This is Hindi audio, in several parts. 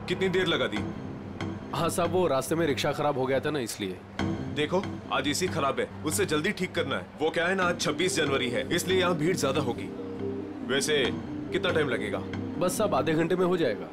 कितनी देर लगा दी? हाँ साहब, वो रास्ते में रिक्शा खराब हो गया था ना, इसलिए। देखो आज इसी खराब है, उससे जल्दी ठीक करना है। वो क्या है ना, आज 26 जनवरी है, इसलिए यहाँ भीड़ ज्यादा होगी। वैसे कितना टाइम लगेगा? बस साहब आधे घंटे में हो जाएगा।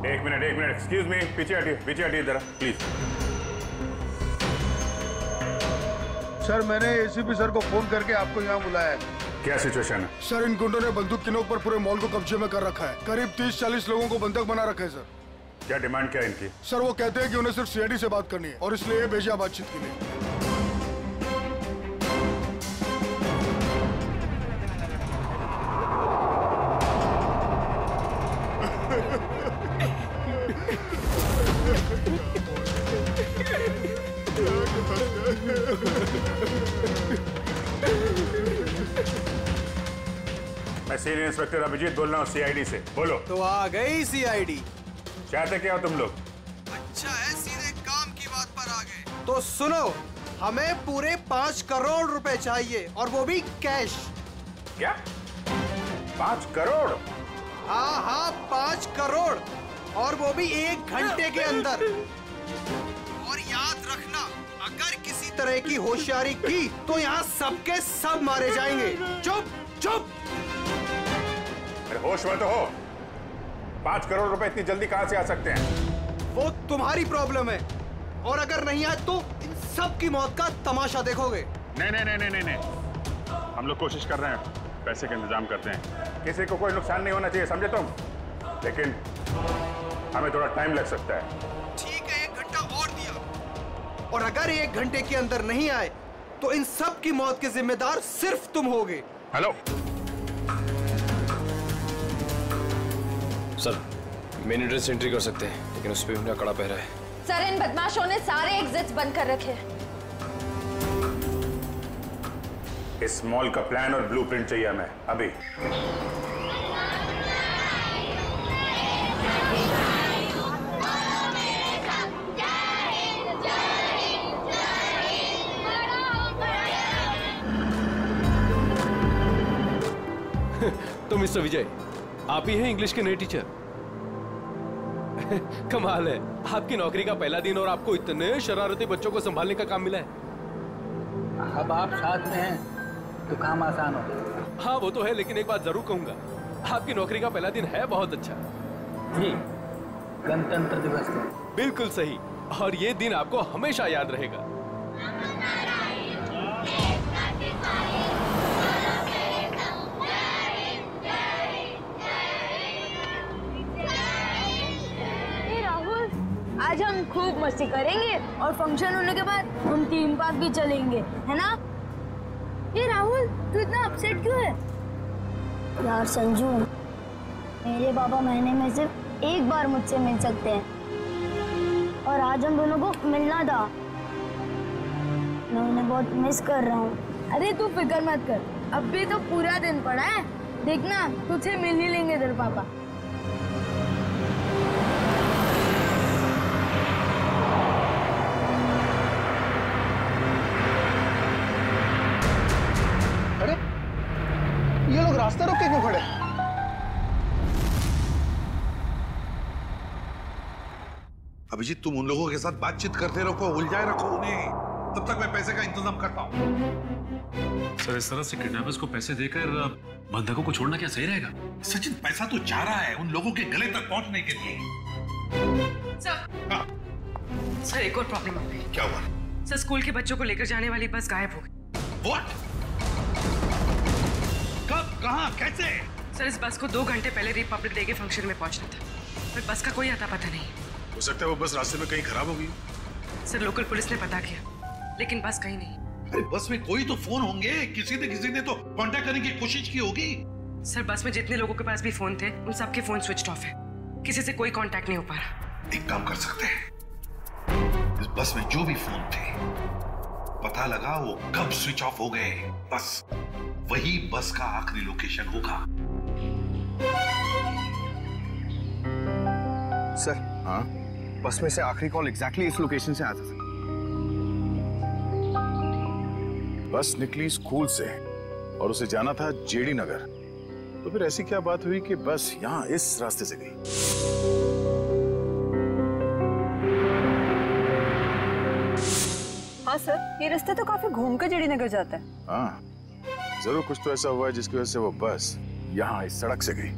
एक मिनट, एक्सक्यूज मी, पीछे हटिए जरा प्लीज। सर मैंने एसीपी सर को फोन करके आपको यहाँ बुलाया है। क्या सिचुएशन है? सर इन गुंडों ने बंदूक की नोक पर पूरे मॉल को कब्जे में कर रखा है। करीब 30-40 लोगों को बंधक बना रखा है सर। क्या डिमांड क्या है इनकी? सर वो कहते हैं कि उन्हें सिर्फ सीआईडी से बात करनी है और इसलिए ये भेजा बातचीत के लिए। मैं सीनियर इंस्पेक्टर अभिजीत बोल रहा हूँ सीआईडी से। बोलो। तो आ गई सीआईडी। चाहते क्या हो तुम लोग? अच्छा है, सीधे काम की बात पर आ गए। तो सुनो, हमें पूरे 5 करोड़ रुपए चाहिए और वो भी कैश। क्या? 5 करोड़? हाँ 5 करोड़ और वो भी 1 घंटे के अंदर। और याद रखना, अगर किसी तरह की होशियारी की तो यहाँ सबके सब मारे जाएंगे। चुप। अरे होश में तो हो। 5 करोड़ रुपए इतनी जल्दी कहाँ से आ सकते हैं? वो तुम्हारी प्रॉब्लम है, और अगर नहीं आए तो इन सब की मौत का तमाशा देखोगे। नहीं, हम लोग कोशिश कर रहे हैं, पैसे का इंतजाम करते हैं। किसी को कोई नुकसान नहीं होना चाहिए, समझे तुम? लेकिन हमें थोड़ा टाइम लग सकता है। ठीक है, 1 घंटा और दिया, और अगर 1 घंटे के अंदर नहीं आए तो इन सब की मौत के जिम्मेदार सिर्फ तुम होगे। Hello sir, main address entry कर सकते हैं, लेकिन उस पर उनका कड़ा पहरा है। सर इन बदमाशों ने सारे एग्जिट्स बंद कर रखे हैं। इस मॉल का प्लान और ब्लूप्रिंट चाहिए हमें अभी। तो मिस्टर विजय, आप ही हैं इंग्लिश के नए टीचर? कमाल है, आपकी नौकरी का पहला दिन और आपको इतने शरारती बच्चों को संभालने का काम मिला है। अब आप साथ में हैं तो काम आसान हो। हाँ वो तो है, लेकिन एक बात जरूर कहूंगा, आपकी नौकरी का पहला दिन है बहुत अच्छा। जी, गणतंत्र दिवस का। बिल्कुल सही, और ये दिन आपको हमेशा याद रहेगा। आज हम खूब मस्ती करेंगे और फंक्शन होने के बाद हम थीम पार्क भी चलेंगे, है ना? ये राहुल, तू इतना अपसेट क्यों है? यार संजू, मेरे पापा महीने में सिर्फ 1 बार मुझसे मिल सकते हैं और आज हम दोनों को मिलना था। मैं उन्हें बहुत मिस कर रहा हूँ। अरे तू फिक्र मत कर, अब भी तो पूरा दिन पड़ा है, देखना तुझे मिल ही लेंगे तेरे पापा। ये लोग रास्ता रोक के क्यों खड़े? अभिजीत, तुम उन लोगों के साथ बातचीत करते रखो, उलझाए रखो उन्हें, तब तक मैं पैसे का इंतजाम करता हूँ। सर इस तरह से किडनैपर्स को पैसे देकर बंधकों को छोड़ना क्या सही रहेगा? सचिन, पैसा तो जा रहा है उन लोगों के गले तक पहुंचने के लिए। सर, हाँ। सर एक और प्रॉब्लम हो गई। क्या हुआ? सर स्कूल के बच्चों को लेकर जाने वाली बस गायब हो गई। What? कब, कहाँ, कैसे? सर इस बस को 2 घंटे पहले रिपब्लिक डे के फंक्शन में पहुंचना था, पर बस का कोई अता पता नहीं। हो सकता है वो बस रास्ते में कहीं खराब हो गई। सर लोकल पुलिस ने पता किया, लेकिन बस कहीं नहीं। अरे बस में कोई तो फोन होंगे, किसी ने तो कांटेक्ट करने की कोशिश की होगी। सर बस में जितने लोगों के पास भी फोन थे उन सबके फोन स्विच ऑफ है, किसी से कोई कांटेक्ट नहीं हो पा रहा। एक काम कर सकते हैं, इस बस में जो भी फोन थे पता लगा वो कब स्विच ऑफ हो गए, बस वही बस का आखिरी लोकेशन होगा। सर हाँ, बस में से आखिरी कॉल एग्जैक्टली इस लोकेशन से आया था। बस निकली स्कूल से और उसे जाना था जेडी नगर, तो फिर ऐसी क्या बात हुई कि बस यहाँ इस रास्ते से गई? हाँ सर, ये रास्ता तो काफी घूम कर जेडी नगर जाता है। हाँ, जरूर कुछ तो ऐसा हुआ है जिसकी वजह से वो बस यहाँ इस सड़क से गई।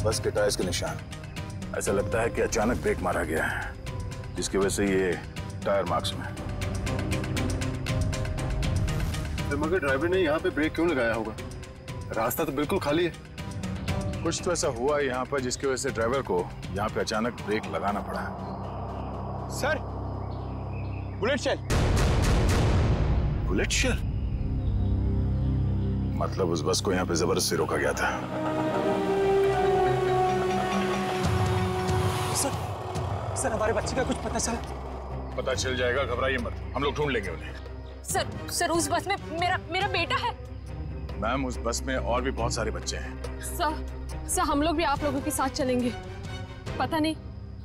बस के टायर्स के निशान, ऐसा लगता है कि अचानक ब्रेक मारा गया है, जिसकी वजह से ये टायर मार्क्स में। मगर ड्राइवर ने यहाँ पे ब्रेक क्यों लगाया होगा? रास्ता तो बिल्कुल खाली है। कुछ तो ऐसा हुआ है यहाँ पर जिसकी वजह से ड्राइवर को यहाँ पे अचानक ब्रेक लगाना पड़ा। Sir, bullet shell. Bullet shell? मतलब उस बस को यहाँ पे जबरदस्ती रोका गया था। सर हमारे बच्चे का कुछ पता चला? पता चल जाएगा, घबराइए मत, हम लोग ढूंढ लेंगे उन्हें। सर उस बस में मेरा बेटा है। मैम, उस बस में और भी बहुत सारे बच्चे हैं। सर हम लोग भी आप लोगों के साथ चलेंगे। पता नहीं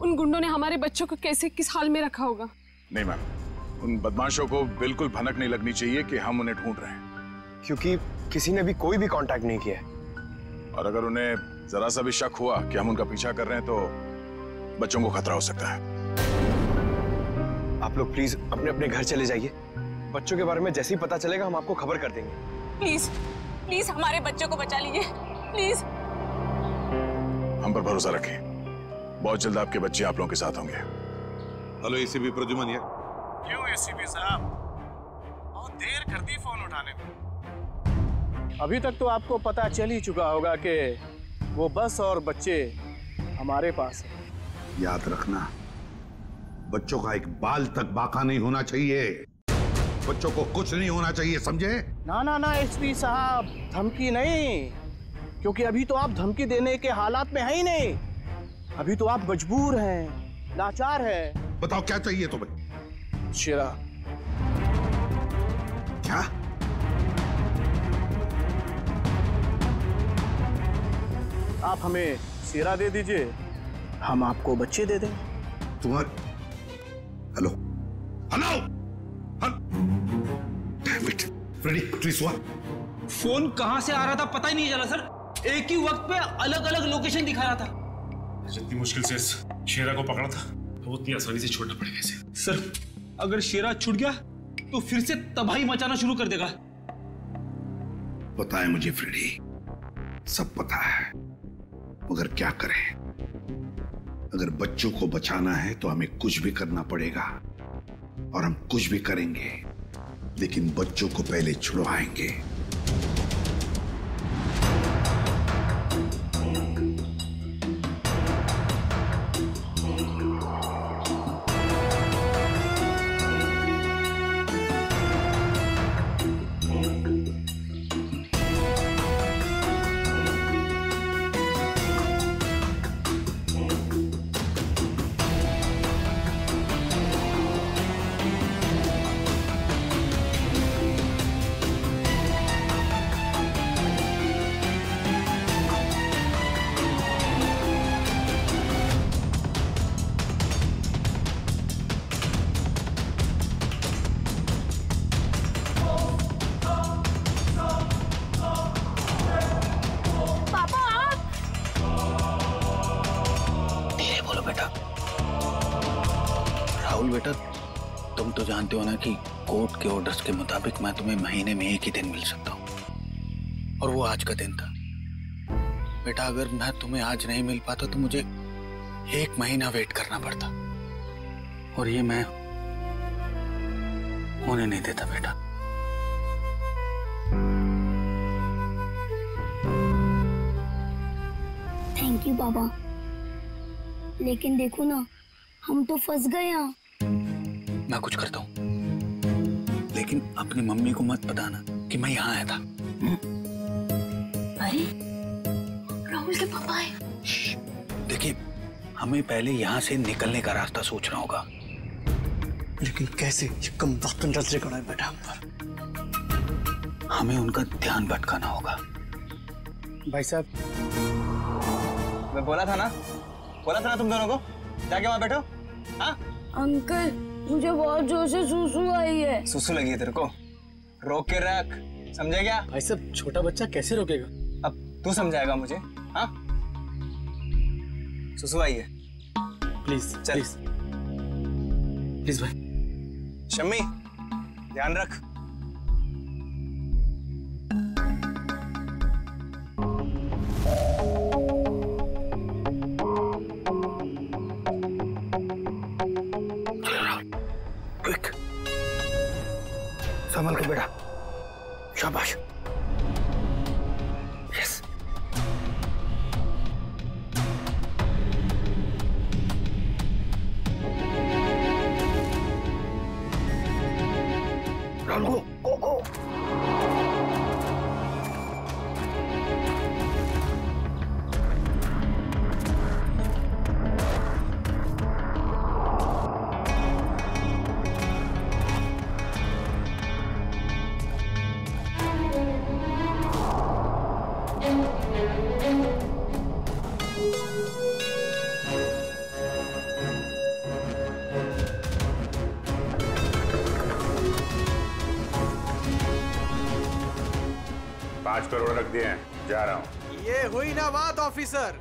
उन गुंडों ने हमारे बच्चों को कैसे किस हाल में रखा होगा। नहीं मैम, उन बदमाशों को बिल्कुल भनक नहीं लगनी चाहिए कि हम उन्हें ढूंढ रहे हैं, क्योंकि किसी ने भी कोई भी कांटेक्ट नहीं किया। और अगर उन्हें जरा सा भी शक हुआ कि हम उनका पीछा कर रहे हैं तो बच्चों को खतरा हो सकता है। आप लोग प्लीज अपने अपने घर चले जाइए। बच्चों के बारे में जैसे ही पता चलेगा हम आपको खबर कर देंगे। प्लीज हमारे बच्चों को बचा लीजिए, प्लीज। हम पर भरोसा रखें, बहुत जल्द आपके बच्चे आप लोगों के साथ होंगे। हेलो एसीपी प्रद्युमन यार। क्यों एसीपी साहब, बहुत देर कर दी फोन उठाने में। अभी तक तो आपको पता चल ही चुका होगा कि वो बस और बच्चे हमारे पास है। याद रखना, बच्चों का एक बाल तक बाका नहीं होना चाहिए, बच्चों को कुछ नहीं होना चाहिए, समझे? ना एसपी साहब, धमकी नहीं, क्योंकि अभी तो आप धमकी देने के हालात में है ही नहीं। अभी तो आप मजबूर हैं, लाचार हैं। बताओ क्या चाहिए तुम्हें? शेरा। क्या? आप हमें शेरा दे दीजिए, हम आपको बच्चे दे दें। तुम्हारे हेलो फ्रेडी, प्लीज हुआ। फोन कहां से आ रहा था पता ही नहीं चला सर, एक ही वक्त पे अलग अलग लोकेशन दिखा रहा था। जितनी मुश्किल से इस शेरा को पकड़ा था वो उतनी आसानी से छोड़ना पड़ेगा इसे। सर अगर शेरा छूट गया तो फिर से तबाही मचाना शुरू कर देगा। पता है मुझे फ्रेडी, सब पता है, मगर क्या करें? अगर बच्चों को बचाना है तो हमें कुछ भी करना पड़ेगा, और हम कुछ भी करेंगे, लेकिन बच्चों को पहले छुड़वाएंगे। बेटा, तुम तो जानते हो ना कि कोर्ट के ऑर्डर्स के मुताबिक मैं तुम्हें महीने में एक ही दिन मिल सकता हूँ, और वो आज का दिन था। बेटा अगर मैं तुम्हें आज नहीं मिल पाता तो मुझे 1 महीना वेट करना पड़ता, और ये मैं होने नहीं देता बेटा। थैंक यू बाबा, लेकिन देखो ना, हम तो फंस गए यहाँ। मैं कुछ करता हूँ, लेकिन अपनी मम्मी को मत बताना कि मैं यहाँ आया था। अरे राहुल के पापा आए। देखिए, हमें पहले यहाँ से निकलने का रास्ता सोचना होगा। लेकिन कैसे? ये कम वक्त नजरे कड़ा बैठा हम पर। हमें उनका ध्यान भटकाना होगा। भाई साहब, मैं बोला था ना तुम दोनों को, जाके वहां बैठो। हाँ अंकल, मुझे बहुत जोर से सुसु आई है। सुसु लगी है तेरे को? रोक के रख, समझे क्या? भाई साहब, छोटा बच्चा कैसे रोकेगा? अब तू समझाएगा मुझे? हाँ, सुसु आई है। प्लीज चल, प्लीज भाई। शम्मी, ध्यान रख। संभल के बेटा, शाबाश। यस। राहुल, गो। करोड़ रख दिए हैं, जा रहा हूं। ये हुई ना बात ऑफिसर,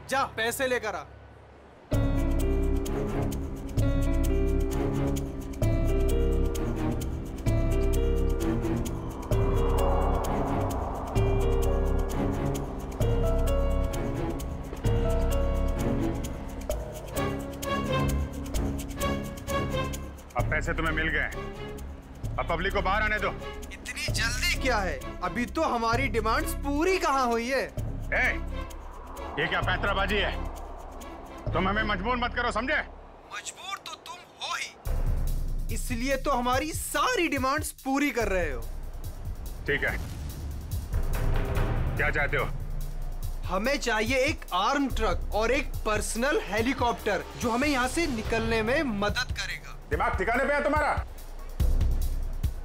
जा पैसे लेकर आ। अब पैसे तुम्हें मिल गए, अब पब्लिक को बाहर आने दो। इतनी जल्दी क्या है? अभी तो हमारी डिमांड्स पूरी कहाँ हुई है? ये क्या पैंतराबाजी है? तुम हमें मजबूर मत करो, समझे? मजबूर तो तुम हो ही, इसलिए तो हमारी सारी डिमांड्स पूरी कर रहे हो। ठीक है, क्या चाहते हो? हमें चाहिए एक आर्म ट्रक और एक पर्सनल हेलीकॉप्टर जो हमें यहाँ से निकलने में मदद करेगा। दिमाग ठिकाने पे है तुम्हारा?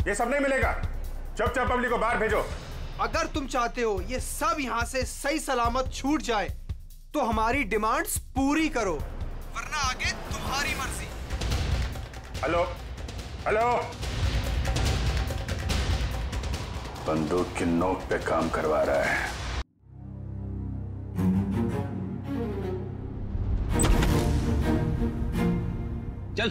ये सब नहीं मिलेगा, चुपचाप पब्लिक को बाहर भेजो। अगर तुम चाहते हो ये सब यहाँ से सही सलामत छूट जाए तो हमारी डिमांड्स पूरी करो, वरना आगे तुम्हारी मर्जी। हेलो हेलो, बंदूक की नोक पे काम करवा रहा है। चल।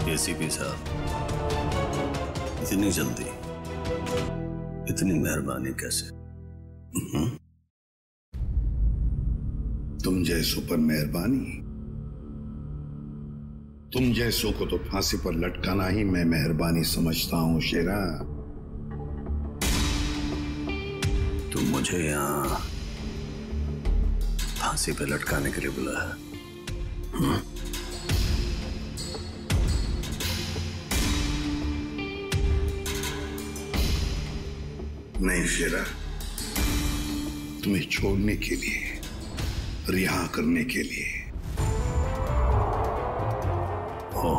एसीपी साहब, इतनी जल्दी, इतनी मेहरबानी कैसे? तुम जैसों पर मेहरबानी? तुम जैसों को तो फांसी पर लटकाना ही मैं मेहरबानी समझता हूं शेरा। तुम मुझे यहाँ फांसी पे लटकाने के लिए बुलाया? नहीं शेरा, तुम्हें छोड़ने के लिए, रिहा करने के लिए। हो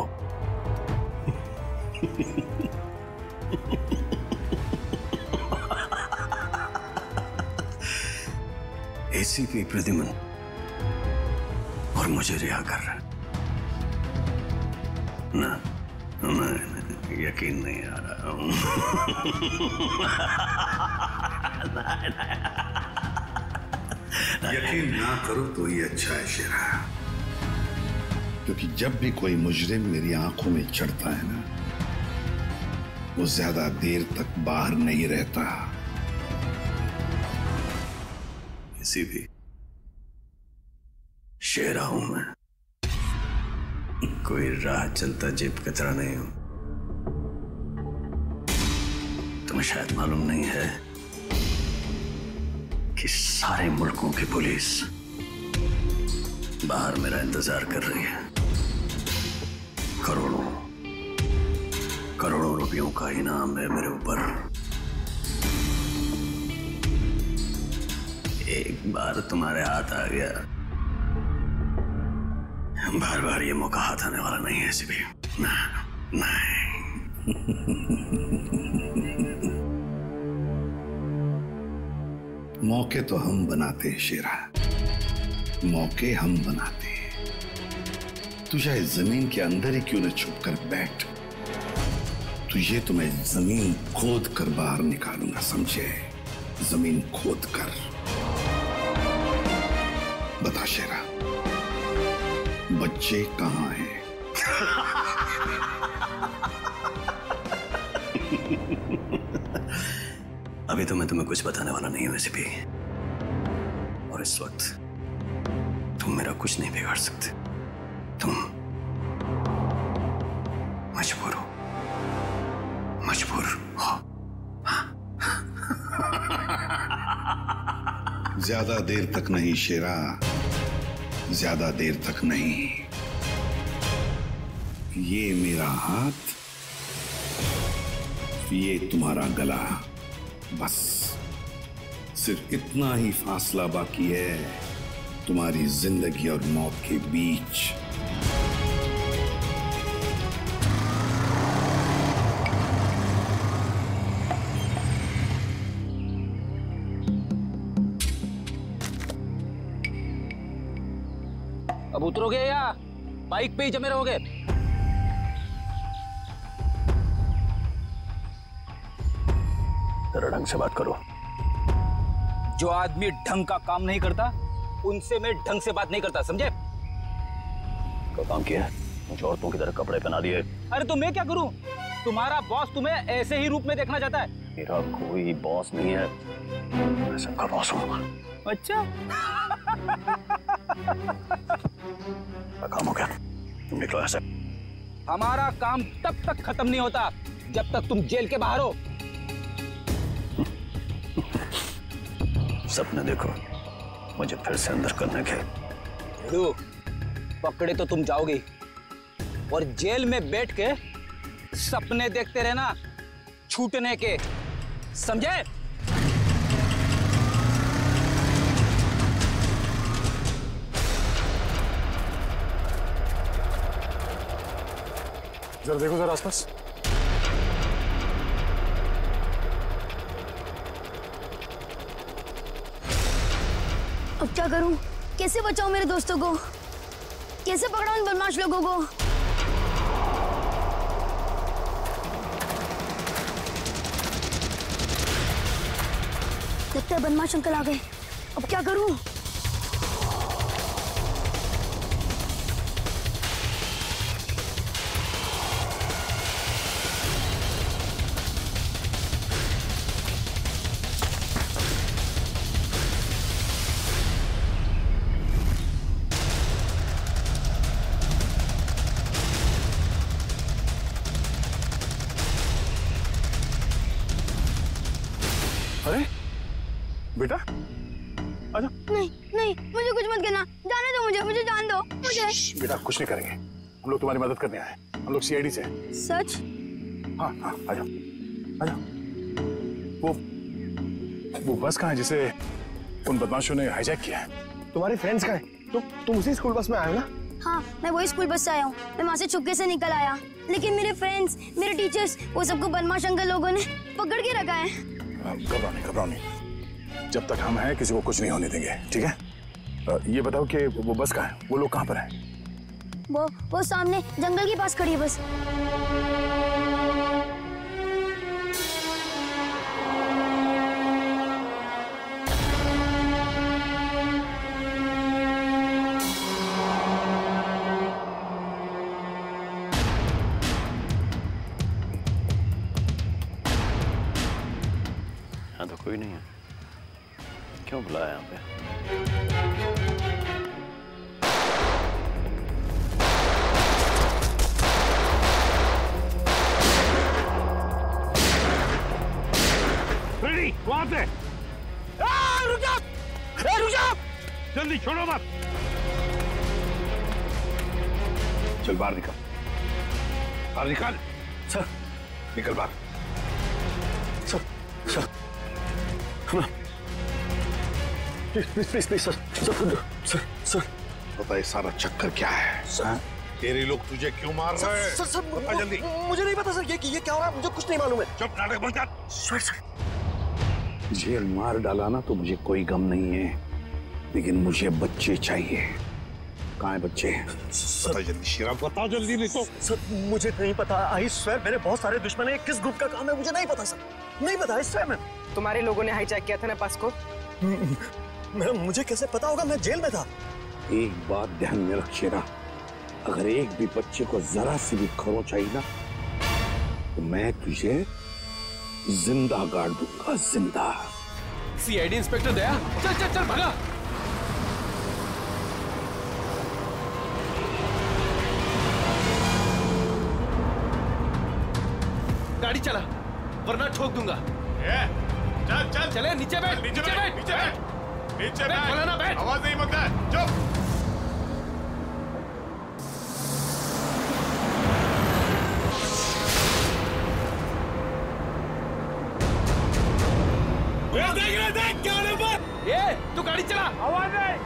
एसीपी प्रद्युमन और मुझे रिहा कर रहा है ना? नहीं, यकीन नहीं आ रहा। यकीन ना करो तो ही अच्छा है शेरा, क्योंकि जब भी कोई मुजरिम मेरी आंखों में चढ़ता है ना, वो ज्यादा देर तक बाहर नहीं रहता। किसी भी शेरा हूं मैं, कोई राह चलता जेब कतरा नहीं हूं। तुम्हें शायद मालूम नहीं है कि सारे मुल्कों की पुलिस बाहर मेरा इंतजार कर रही है। करोड़ों रुपयों का इनाम है मेरे ऊपर। एक बार तुम्हारे हाथ आ गया, बार बार ये मौका हाथ आने वाला नहीं है ऐसे भी। नहीं। मौके तो हम बनाते हैं शेरा, मौके हम बनाते हैं। तू चाहे जमीन के अंदर ही क्यों न छुप कर बैठ, तुझे तो मैं जमीन खोद कर बाहर निकालूंगा, समझे? जमीन खोद कर। बता शेरा, बच्चे कहाँ हैं? अभी तो मैं तुम्हें कुछ बताने वाला नहीं हूं वैसे भी, और इस वक्त तुम मेरा कुछ नहीं बिगाड़ सकते। तुम मजबूर हो, मजबूर हो। ज्यादा देर तक नहीं शेरा, ज्यादा देर तक नहीं। ये मेरा हाथ, ये तुम्हारा गला, बस सिर्फ इतना ही फासला बाकी है तुम्हारी जिंदगी और मौत के बीच। अब उतरोगे या बाइक पे ही जमे रहोगे? जरा ढंग से बात करो। जो आदमी ढंग का काम नहीं करता उनसे मैं ढंग से बात नहीं करता, समझे? क्या काम किया है? मुझे औरतों की तरह कपड़े पहना दिए। अरे तो मैं क्या करूं? तुम्हारा बॉस तुम्हें ऐसे ही रूप में देखना चाहता है। मेरा कोई बॉस नहीं है, मैं सबका बॉस हूं। अच्छा। काम हो गया, तुम निकलो ऐसे। हमारा काम तब तक खत्म नहीं होता जब तक तुम जेल के बाहर हो। सपने देखो मुझे फिर से अंदर करने के। पकड़े तो तुम जाओगे, और जेल में बैठ के सपने देखते रहना छूटने के, समझे? जरा देखो जरा आसपास। अब क्या करूं? कैसे बचाऊं मेरे दोस्तों को? कैसे पकड़ाऊं इन बदमाश लोगों को? लगता है बदमाश अंकल आ गए। अब क्या करूं? अरे बेटा आजा। नहीं नहीं, मुझे कुछ मत करना, जाने दो मुझे, मुझे जान दो मुझे। बेटा कुछ नहीं करेंगे, हम लोग तुम्हारी मदद करने आए, हम लोग सीआईडी से। सच? हाँ हाँ आजा आजा। वो बस कहाँ है जिसे उन बदमाशों ने हाईजैक किया है? तुम्हारे फ्रेंड्स कहाँ हैं? तुम उसी स्कूल बस में आए हो ना? हाँ, मैं वही स्कूल बस से आया हूँ। मैं वहाँ से चुपके से निकल आया, लेकिन मेरे फ्रेंड्स, मेरे टीचर्स, वो सबको बदमाश अंकल लोगों ने पकड़ के रखा है। घबराओ नहीं, जब तक हम हैं किसी को कुछ नहीं होने देंगे, ठीक है? ये बताओ कि वो बस कहाँ है, वो लोग कहाँ पर हैं? वो सामने जंगल के पास खड़ी है बस। यहाँ तो कोई नहीं है, क्यों बुलाया यहाँ पे? फ्रेडी, वहां से रुक जा, रुक जा, जल्दी छोड़ो मत। चल बाहर निकल, बाहर निकल। सर निकल बाहर। Sir sir please please please sir sir sir पता है सारा चक्कर क्या है? सर तेरे लोग तुझे क्यों मार रहे हैं? सर बता जल्दी। मुझे नहीं पता सर, ये क्या हो रहा है, मुझे कुछ नहीं मालूम है। चुप, नाटक बंद कर। सर जेल मार डाला ना तो मुझे कोई गम नहीं है, लेकिन मुझे बच्चे चाहिए। कहाँ है बच्चे? बता जल्दी शेरा, बता जल्दी, नहीं तो। सर मुझे नहीं पता, आई स्वेयर मेरे बहुत सारे दुश्मन हैं, किस ग्रुप का काम है मुझे नहीं पता सर, नहीं पता। I swear ma'am. तुम्हारे लोगों ने हाईजैक किया था ना पास को? मैम मुझे कैसे पता होगा, मैं जेल में था। एक बात ध्यान में रख शेरा, अगर एक भी बच्चे को जरा सी भी खरोंच आई ना तो मैं तुझे जिंदा गाड़ दूंगा, जिंदा। सीआईडी इंस्पेक्टर दया, चल चल चल भागा। गाड़ी चला वरना ठोक दूंगा। चल चल चले, नीचे बैठ, नीचे बैठ, नीचे बैठ, नीचे बैठ, बोला ना बैठ। आवाज नहीं मत कर, चुप। देख क्या नंबर? ये तू गाड़ी चला, आवाज नहीं।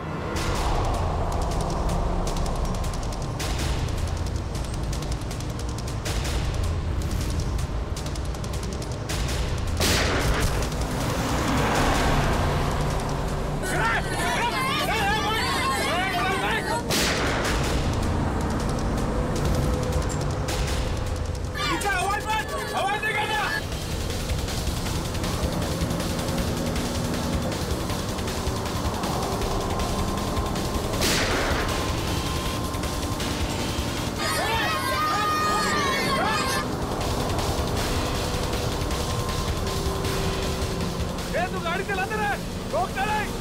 गाड़ी चलाते रहे, रोकते नहीं।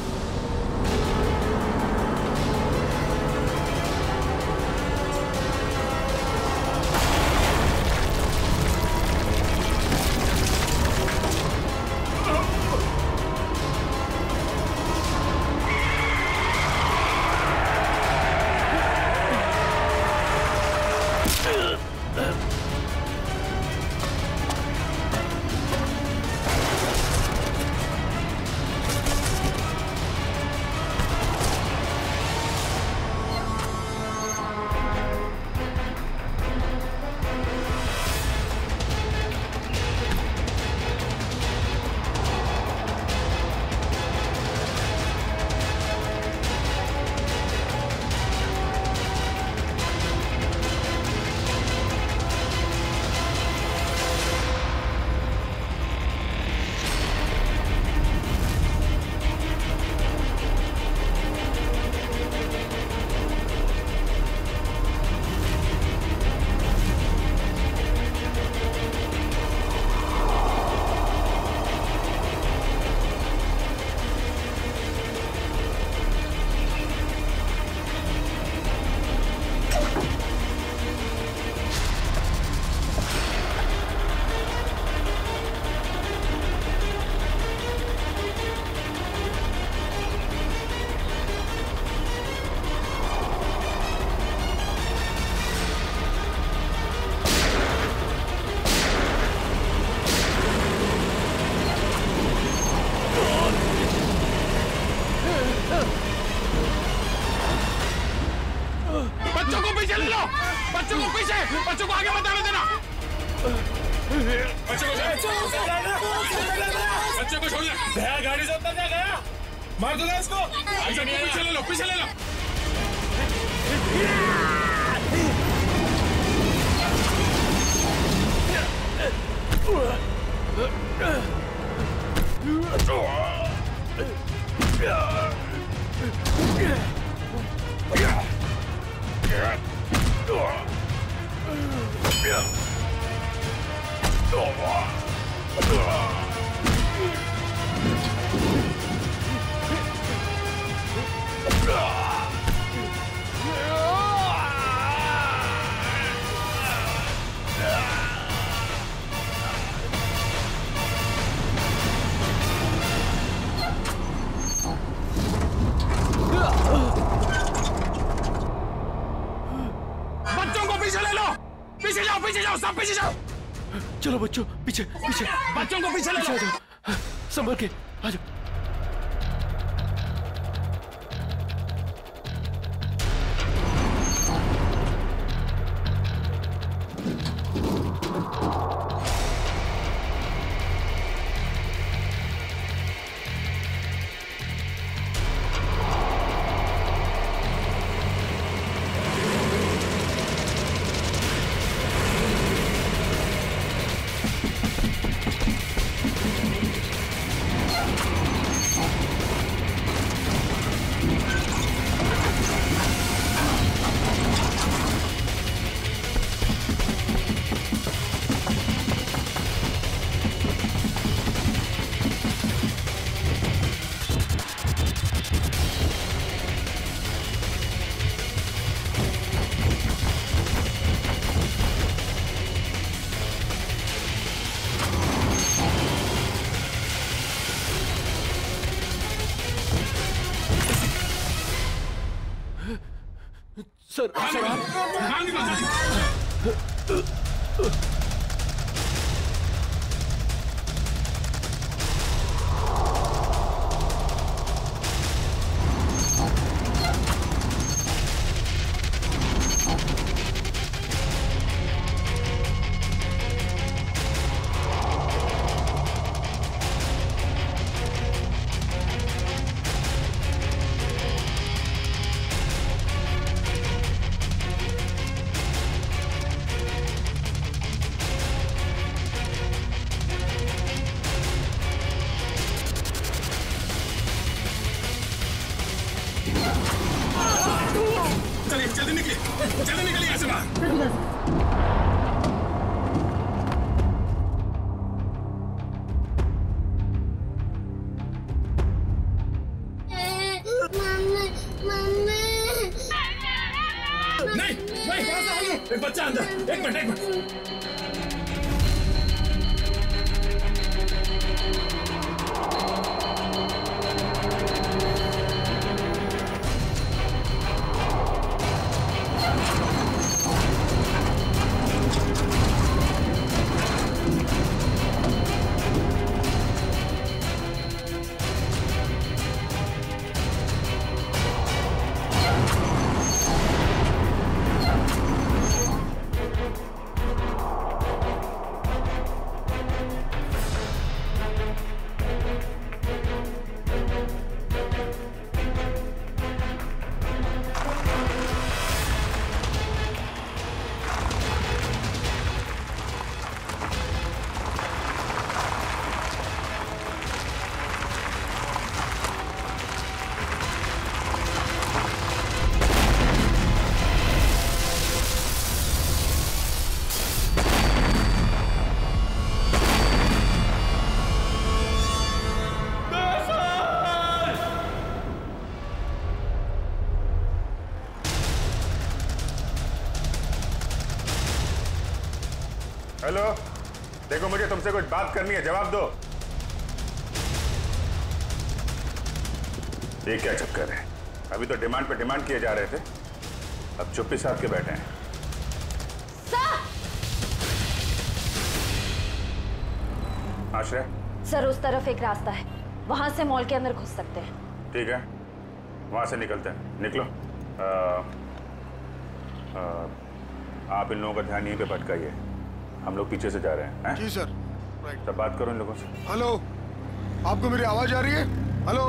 बच्चों को पीछे, बच्चों को आगे मत आने देना। बच्चों को छोड़ दे। गया गाड़ी से उतर जा, गया मार दो ना इसको। पीछे ले लो, पीछे ले लो। सब पीछे जाओ। चलो बच्चों पीछे पीछे, बच्चों को पीछे ले आ जाओ, संभल के आ जाओ। सर जल्दी निकलिए यहाँ से बाहर। नहीं, एक बच्चा अंदर, एक मिनट। हेलो, देखो मुझे तुमसे कुछ बात करनी है, जवाब दो। ये क्या चक्कर है? अभी तो डिमांड पे डिमांड किए जा रहे थे, अब चुप्पी साध के बैठे हैं। आश्रय सर, उस तरफ एक रास्ता है, वहां से मॉल के अंदर घुस सकते हैं। ठीक है, वहां से निकलते हैं। निकलो। आप इन लोगों का ध्यान यहीं पे भटकाइए, हम लोग पीछे से जा रहे हैं। जी सर। तब बात करो इन लोगों से। हेलो, आपको मेरी आवाज आ रही है? Hello,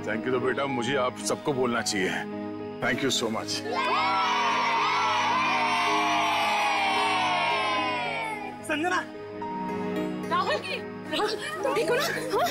thank you. तो बेटा मुझे आप सबको बोलना चाहिए। Thank you so much. Sanjana, Rahul की, तुम ठीक हो ना? हाँ?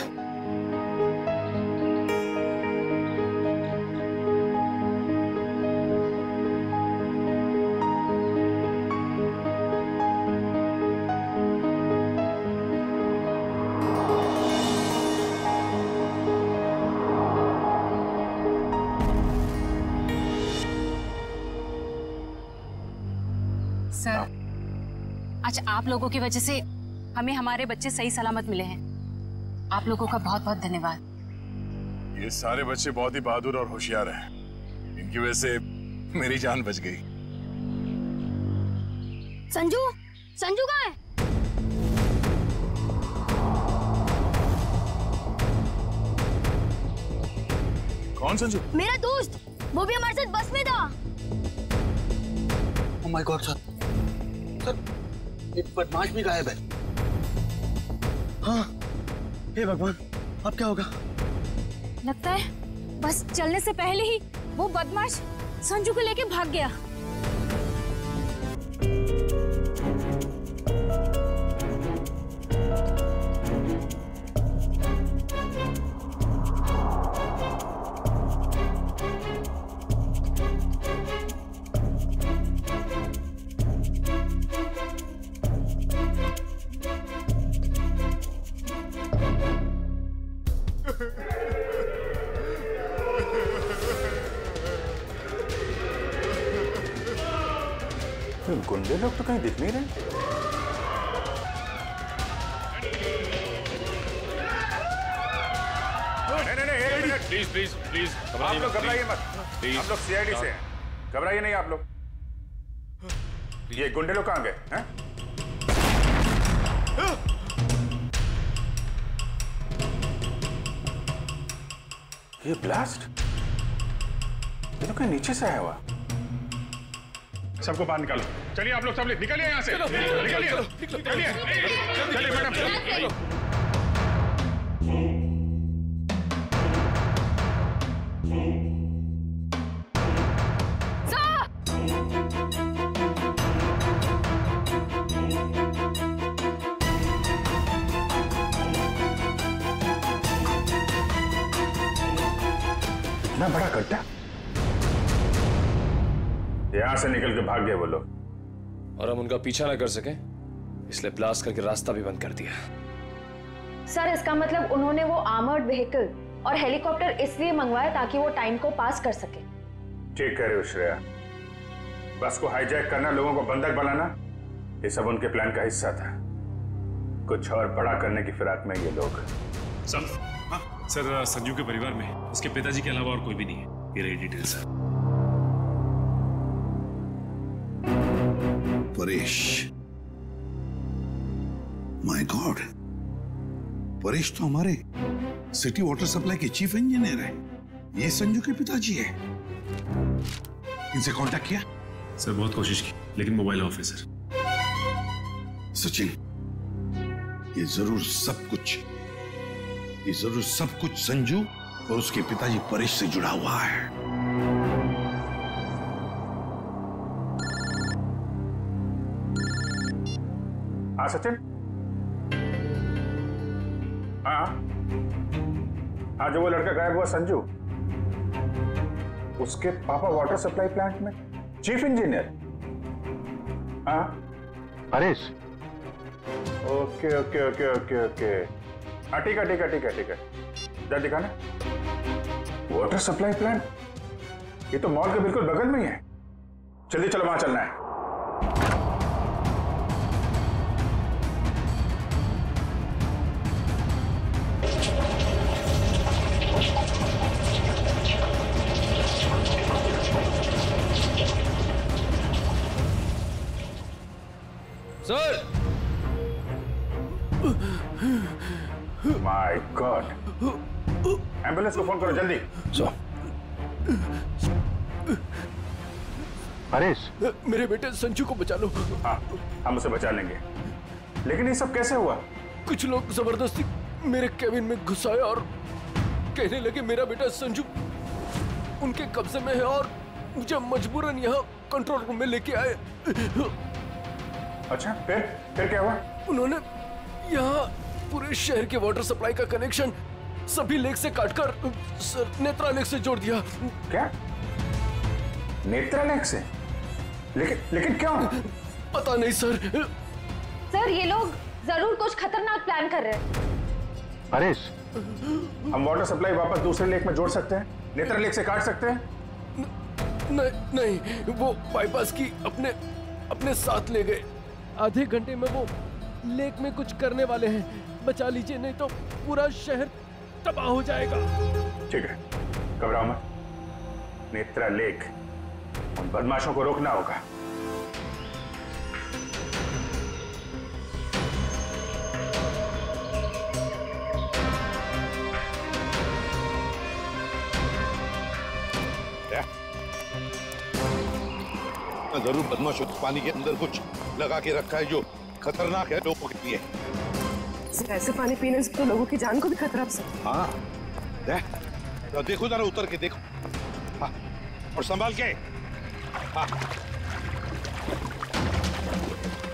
सर, आज आप लोगों की वजह से हमें हमारे बच्चे सही सलामत मिले हैं। आप लोगों का बहुत बहुत धन्यवाद। ये सारे बच्चे बहुत ही बहादुर और होशियार हैं। इनकी वजह से मेरी जान बच गई। संजू, संजू कहाँ है? कौन संजू? मेरा दोस्त, वो भी हमारे साथ बस में था। ओह माय गॉड सर, एक बदमाश भी गायब है। हाँ, हे भगवान, अब क्या होगा? लगता है बस चलने से पहले ही वो बदमाश संजू को लेके भाग गया। गुंडे लोग तो कहीं दिख नहीं रहे। नहीं, प्लीज प्लीज प्लीज आप लोग घबराइए मत। हम लोग सीआईडी से हैं, घबराइए नहीं आप लोग। ये गुंडे लोग कहाँ गए हैं? ये ब्लास्ट ये तो कहीं नीचे से आया हुआ। सबको बाहर निकालो। चलिए आप लोग सब निकलिए यहाँ से। निकलिए चलिए मैडम। इतना बड़ा गड्ढा, यहां से निकल के भाग गए वो लोग। और हम उनका पीछा ना कर सके इसलिए ब्लास्ट करके रास्ता भी बंद कर दिया। सर, इसका मतलब उन्होंने वो आर्मर्ड व्हीकल और हेलीकॉप्टर इसलिए मंगवाया ताकि वो टाइम को पास कर सके। ठीक कह रहे हो श्रेया। बस को हाईजैक करना, लोगों को बंधक बनाना, ये सब उनके प्लान का हिस्सा था। कुछ और बड़ा करने की फिराक में ये लोग। सर, संजू के परिवार में उसके पिताजी के अलावा और कोई भी नहीं है। ये रही details. Paresh, my God, Paresh तो हमारे सिटी वाटर सप्लाई के चीफ इंजीनियर है। ये संजू के पिताजी है। इनसे कांटेक्ट किया? सर बहुत कोशिश की लेकिन मोबाइल ऑफ है सर। सचिन, ये जरूर सब कुछ संजू और उसके पिताजी परेश से जुड़ा हुआ है। हाँ सचिन। हाँ हाँ, जो वो लड़का गायब हुआ संजू, उसके पापा वाटर सप्लाई प्लांट में चीफ इंजीनियर। हाँ Paresh. Okay okay okay okay okay. हाँ ठीक है ठीक है ठीक है ठीक है, जा दिखाना। वाटर सप्लाई प्लांट, ये तो मॉल के बिल्कुल बगल में ही है। जल्दी चलो, वहां चलना है। सर! माय गॉड, एम्बुलेंस को फोन करो जल्दी। परेश, मेरे बेटे संजू को बचा लो। हाँ, हम उसे बचा लेंगे, लेकिन ये सब कैसे हुआ? कुछ लोग जबरदस्ती मेरे केबिन में घुसाए और कहने लगे मेरा बेटा संजू उनके कब्जे में है और मुझे मजबूरन यहाँ कंट्रोल रूम में लेके आए। अच्छा, फिर क्या हुआ? उन्होंने यहाँ पूरे शहर के वाटर सप्लाई का कनेक्शन सभी लेक से काटकर नेत्रा लेक से जोड़ दिया। क्या? नेत्रा लेक से? लेकिन क्यों? पता नहीं सर। सर, ये लोग जरूर कुछ खतरनाक प्लान कर रहे हैं। परेश, हम वाटर सप्लाई वापस दूसरे लेक में जोड़ सकते हैं, नेत्रा लेक से काट सकते हैं? नहीं, वो बाईपास की अपने साथ ले गए। आधे घंटे में वो लेक में कुछ करने वाले हैं। बचा लीजिए, नहीं तो पूरा शहर तबाह हो जाएगा। ठीक है, घबराओ मत। नेत्रा लेक, उन बदमाशों को रोकना होगा। जरूर बदमाशों पानी के अंदर कुछ लगा के रखा है जो खतरनाक है लोगों के लिए। ऐसे पानी पीने से तो लोगों की जान को भी खतरा है। हाँ, तो देखो जरा, उतर के देखो। हाँ, और संभाल के। हाँ,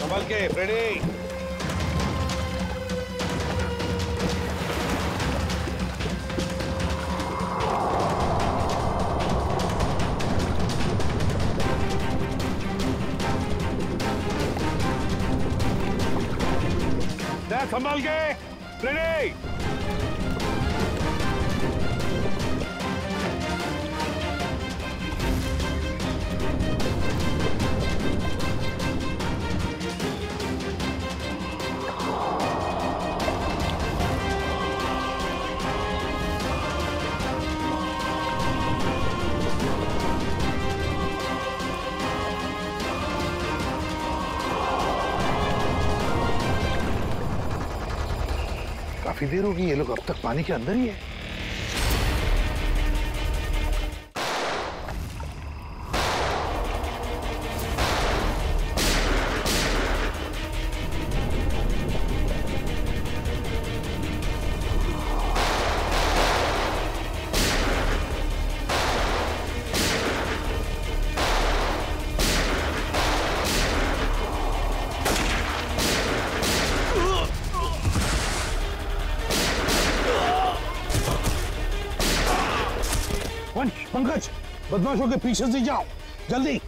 संभाल के फ्रेडी। संभाल के रेडी। काफी देर होगी, ये लोग अब तक पानी के अंदर ही है। पंकज, बदमाशों के पीछे से जाओ जल्दी।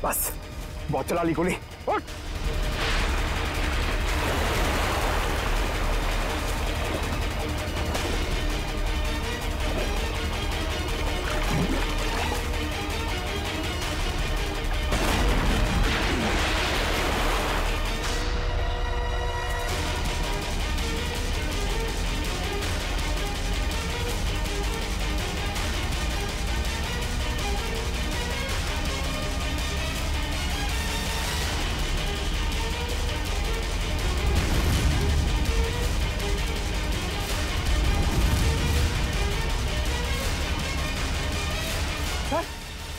बस, बहुत चला ली गोली। उठ।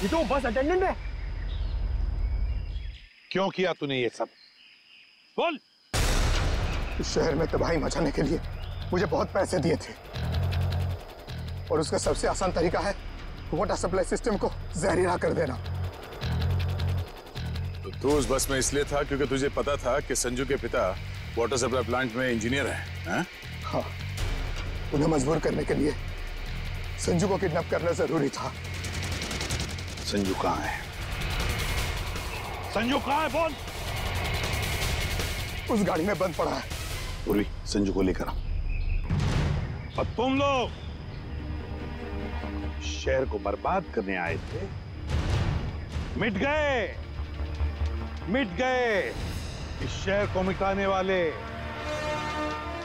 ये तो बस अटेंडेंट है। क्यों किया तूने ये सब? बोल। इस शहर में तबाही मचाने के लिए मुझे बहुत पैसे दिए थे और उसका सबसे आसान तरीका है वाटर सप्लाई सिस्टम को जहरीला कर देना। तो तू उस बस में इसलिए था क्योंकि तुझे पता था कि संजू के पिता वाटर सप्लाई प्लांट में इंजीनियर हैं? हाँ, उन्हें मजबूर करने के लिए संजू को किडनैप करना जरूरी था। संजू कहाँ है? संजू कहाँ है? बोल। उस गाड़ी में बंद पड़ा है। पूर्वी, संजू को लेकर आओ। और तुम लोग शहर को बर्बाद करने आए थे, मिट गए, मिट गए। इस शहर को मिटाने वाले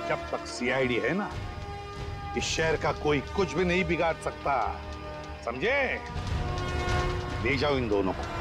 जब तक सीआईडी है ना, इस शहर का कोई कुछ भी नहीं बिगाड़ सकता, समझे? ले जाओ इन दोनों को।